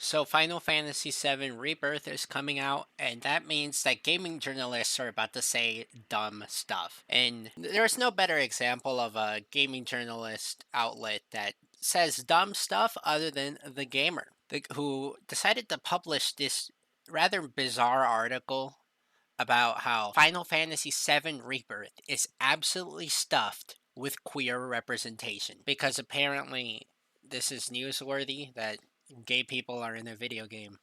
So Final Fantasy VII Rebirth is coming out, and that means that gaming journalists are about to say dumb stuff. And there's no better example of a gaming journalist outlet that says dumb stuff other than The Gamer, who decided to publish this rather bizarre article about how Final Fantasy VII Rebirth is absolutely stuffed with queer representation. Because apparently this is newsworthy that gay people are in a video game.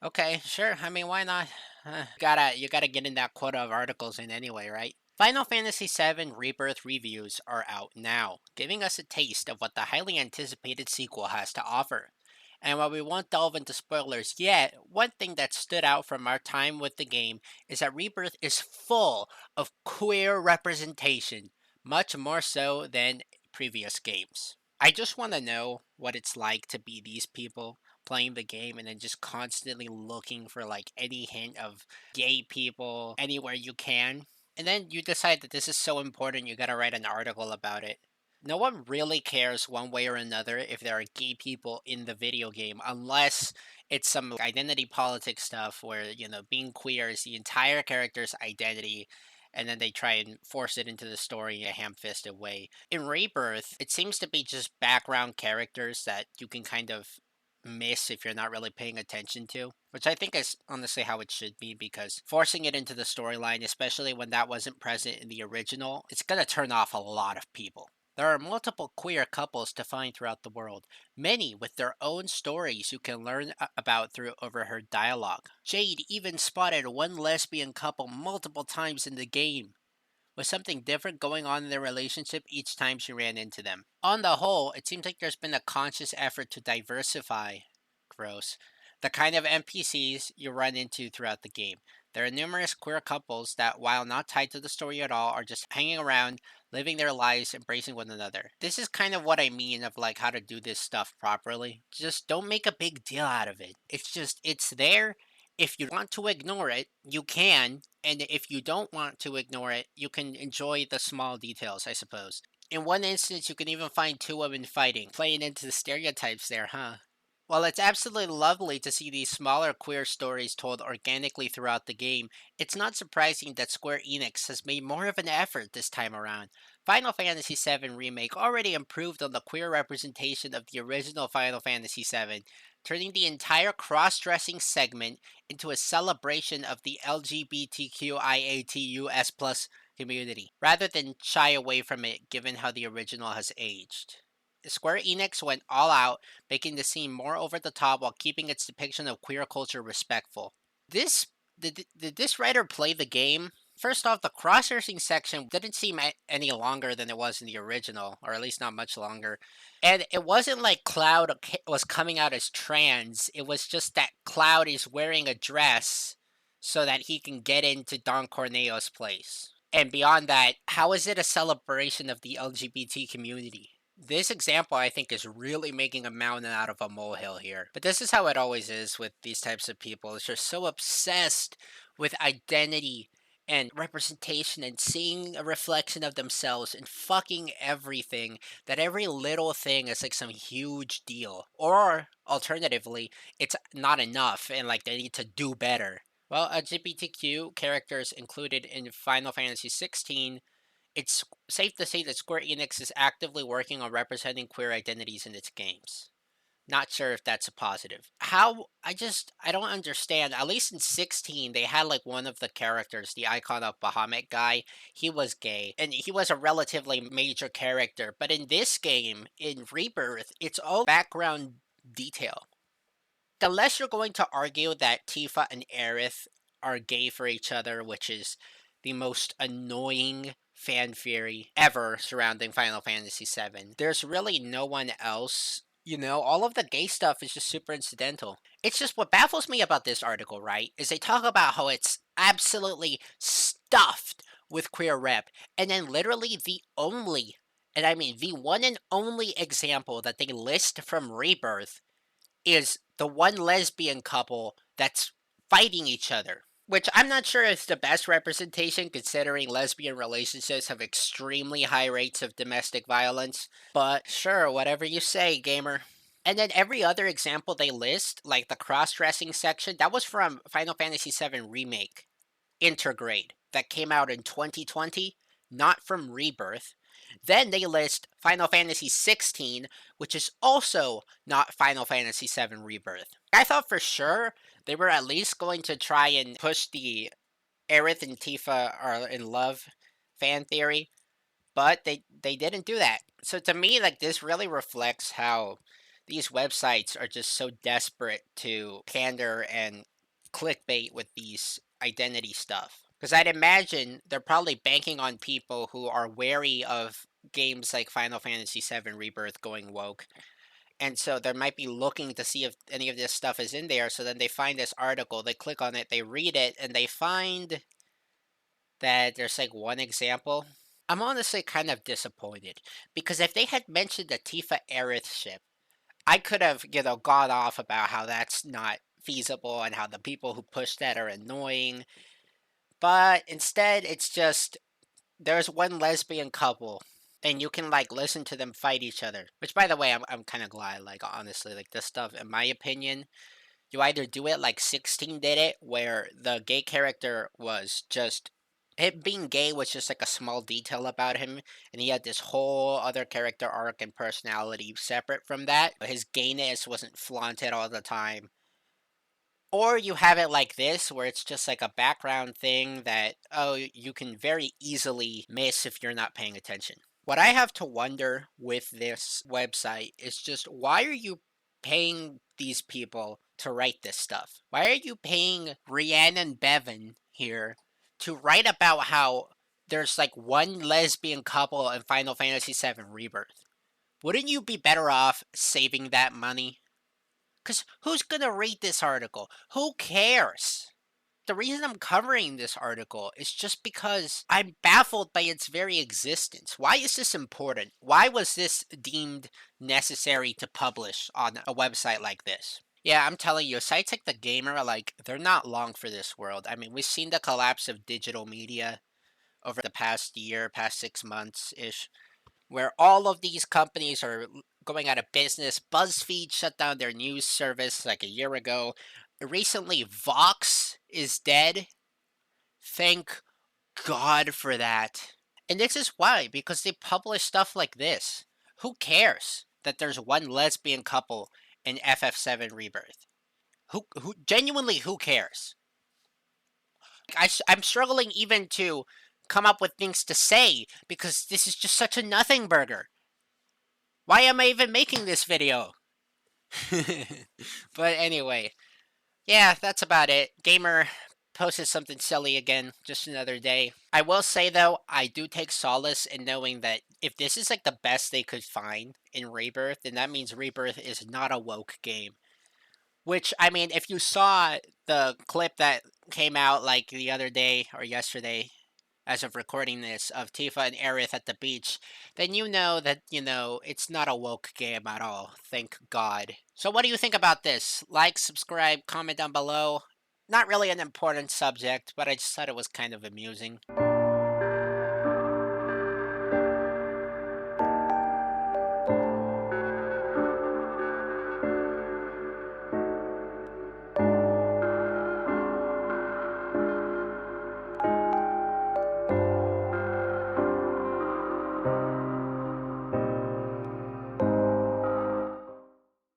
Okay, sure. I mean, why not? You gotta get in that quota of articles in anyway, right? Final Fantasy VII Rebirth reviews are out now, giving us a taste of what the highly anticipated sequel has to offer. And while we won't delve into spoilers yet, one thing that stood out from our time with the game is that Rebirth is full of queer representation, much more so than previous games. I just want to know what it's like to be these people playing the game and then just constantly looking for like any hint of gay people anywhere you can. And then you decide that this is so important, you gotta write an article about it. No one really cares one way or another if there are gay people in the video game, unless it's some identity politics stuff where, being queer is the entire character's identity, and then they try and force it into the story in a ham fisted way. In Rebirth, it seems to be just background characters that you can kind of miss if you're not really paying attention to, which I think is honestly how it should be because forcing it into the storyline, especially when that wasn't present in the original, it's going to turn off a lot of people. There are multiple queer couples to find throughout the world, many with their own stories you can learn about through overheard dialogue. Jade even spotted one lesbian couple multiple times in the game, with something different going on in their relationship each time she ran into them. On the whole, it seems like there's been a conscious effort to diversify, gross, the kind of NPCs you run into throughout the game. There are numerous queer couples that, while not tied to the story at all, are just hanging around, living their lives, embracing one another. This is kind of what I mean of like how to do this stuff properly. Just don't make a big deal out of it. It's there. If you want to ignore it, you can, and if you don't want to ignore it, you can enjoy the small details, I suppose. In one instance, you can even find two women fighting, playing into the stereotypes there, huh? While it's absolutely lovely to see these smaller queer stories told organically throughout the game, it's not surprising that Square Enix has made more of an effort this time around. Final Fantasy VII Remake already improved on the queer representation of the original Final Fantasy VII, turning the entire cross dressing segment into a celebration of the LGBTQIATUS plus community, rather than shy away from it given how the original has aged. Square Enix went all out, making the scene more over the top while keeping its depiction of queer culture respectful. This did this writer play the game? First off, the cross-dressing section didn't seem any longer than it was in the original, or at least not much longer. And it wasn't like Cloud was coming out as trans. It was just that Cloud is wearing a dress so that he can get into Don Corneo's place. And beyond that, how is it a celebration of the LGBT community? This example, I think, is really making a mountain out of a molehill here. But this is how it always is with these types of people. It's just so obsessed with identity and representation and seeing a reflection of themselves in fucking everything that every little thing is like some huge deal. Or alternatively, it's not enough and like they need to do better. Well, LGBTQ characters included in Final Fantasy 16, it's safe to say that Square Enix is actively working on representing queer identities in its games. Not sure if that's a positive. I don't understand. At least in 16, they had like one of the characters, the icon of Bahamut guy. He was gay, and he was a relatively major character. But in this game, in Rebirth, it's all background detail. Unless you're going to argue that Tifa and Aerith are gay for each other, which is the most annoying fan theory ever surrounding Final Fantasy VII, there's really no one else. All of the gay stuff is just super incidental. It's just what baffles me about this article, right? Is they talk about how it's absolutely stuffed with queer rep, and then literally and I mean the one and only example that they list from Rebirth is the one lesbian couple that's fighting each other. Which I'm not sure is the best representation considering lesbian relationships have extremely high rates of domestic violence. But sure, whatever you say, gamer. And then every other example they list, like the cross-dressing section, that was from Final Fantasy VII Remake Intergrade that came out in 2020, not from Rebirth. Then they list Final Fantasy 16, which is also not Final Fantasy VII Rebirth. I thought for sure they were at least going to try and push the Aerith and Tifa are in love fan theory, but they didn't do that. So to me, like, this really reflects how these websites are just so desperate to pander and clickbait with these identity stuff. Because I'd imagine they're probably banking on people who are wary of games like Final Fantasy VII Rebirth going woke. And so they might be looking to see if any of this stuff is in there. So then they find this article, they click on it, they read it, and they find that there's like one example. I'm honestly kind of disappointed because if they had mentioned the Tifa Aerith ship, I could have, gone off about how that's not feasible and how the people who push that are annoying. But instead, it's just there's one lesbian couple and you can like listen to them fight each other. Which, by the way, I'm kind of glad. Like, honestly, like, this stuff, in my opinion, you either do it like 16 did it, where the gay character was just him being gay was just like a small detail about him, and he had this whole other character arc and personality separate from that. His gayness wasn't flaunted all the time. Or you have it like this, where it's just like a background thing that, oh, you can very easily miss if you're not paying attention. What I have to wonder with this website is just why are you paying these people to write this stuff? Why are you paying Rhiannon Bevan here to write about how there's like one lesbian couple in Final Fantasy VII Rebirth? Wouldn't you be better off saving that money? Because who's going to read this article? Who cares? The reason I'm covering this article is just because I'm baffled by its very existence. Why is this important? Why was this deemed necessary to publish on a website like this? Yeah, I'm telling you, sites like The Gamer, like, they're not long for this world. I mean, we've seen the collapse of digital media over the past year, past 6 months ish, where all of these companies are going out of business. BuzzFeed shut down their news service like a year ago. Recently, Vox is dead. Thank God for that. And this is why, because they publish stuff like this. Who cares that there's one lesbian couple in ff7 Rebirth? Who genuinely, who cares? I'm struggling even to come up with things to say because this is just such a nothing burger. Why am I even making this video? But anyway, yeah, that's about it. Gamer posted something silly again, just another day. I will say though, I do take solace in knowing that if this is like the best they could find in Rebirth, then that means Rebirth is not a woke game. Which, I mean, if you saw the clip that came out like the other day or yesterday, as of recording this, of Tifa and Aerith at the beach, then you know that, it's not a woke game at all. Thank God. So what do you think about this? Like, subscribe, comment down below. Not really an important subject, but I just thought it was kind of amusing.